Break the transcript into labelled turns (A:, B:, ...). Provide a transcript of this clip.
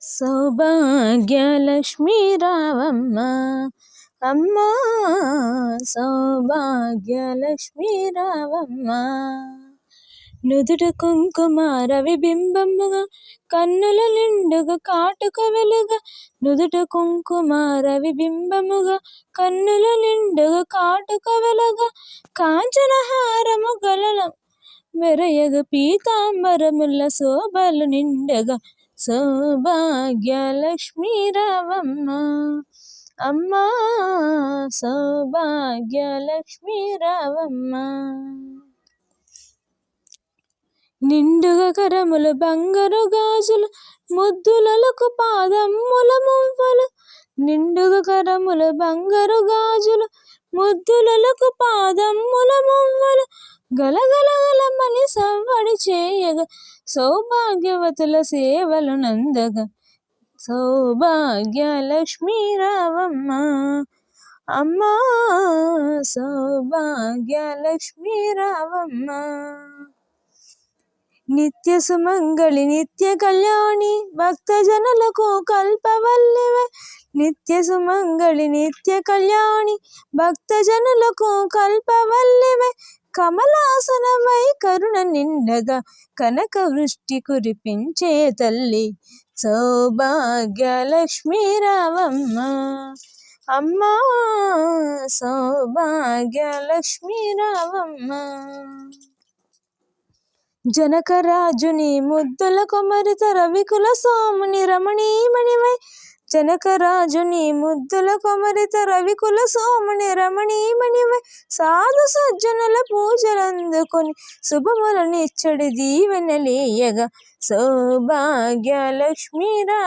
A: సౌభాగ్యలక్ష్మీ రావమ్మ అమ్మా, సౌభాగ్యలక్ష్మీ రావమ్మ. నుదుట కుంకుమ రవిబింబముగా, కన్నుల నిండుగా కాటుక వెలుగా. నుదుట కుంకుమ రవిబింబముగా, కన్నుల నిండుగా కాటుక వెలుగా. కాంచనహారము గలలం మెరయగ, పీతాంబరముల శోభలు నిండగా. సౌభాగ్యలక్ష్మీ రావమ్మ అమ్మా, సౌభాగ్యలక్ష్మీ రావమ్మ. నిండుగా కరములు బంగారు గాజులు, ముద్దులకు పాదమ్ముల మువ్వలు. నిండుగా కరములు బంగారు గాజులు, ముద్దులకు పాదమ్ముల మువ్వలు. గలగలగలమని సవ్వడి చేయగా, సౌభాగ్యవతుల సేవలు నందగా. సౌభాగ్యలక్ష్మీ రావమ్మ అమ్మా, సౌభాగ్యలక్ష్మీ రావమ్మ. నిత్య సుమంగళి నిత్య కళ్యాణి, భక్తజనులకు కల్పవల్లివే. నిత్య సుమంగళి నిత్య కళ్యాణి, భక్తజనులకు కల్పవల్లివే. కమలాసనమై కరుణ నిండగా, కనక వృష్టి కురిపించే తల్లి. సౌభాగ్యలక్ష్మీ రావమ్మ అమ్మా, సౌభాగ్యలక్ష్మీ రావమ్మ. జనకరాజుని ముద్దుల కొమరిత రవికుల సోముని రమణీమణివై. జనకరాజుని ముద్దుల కొమరిత రవికుల సోముని రమణీమణివై. సాధు సజ్జనుల పూజలందుకొని, శుభములనిచ్చడి దీవెనలీయగా. సౌభాగ్యలక్ష్మీ రా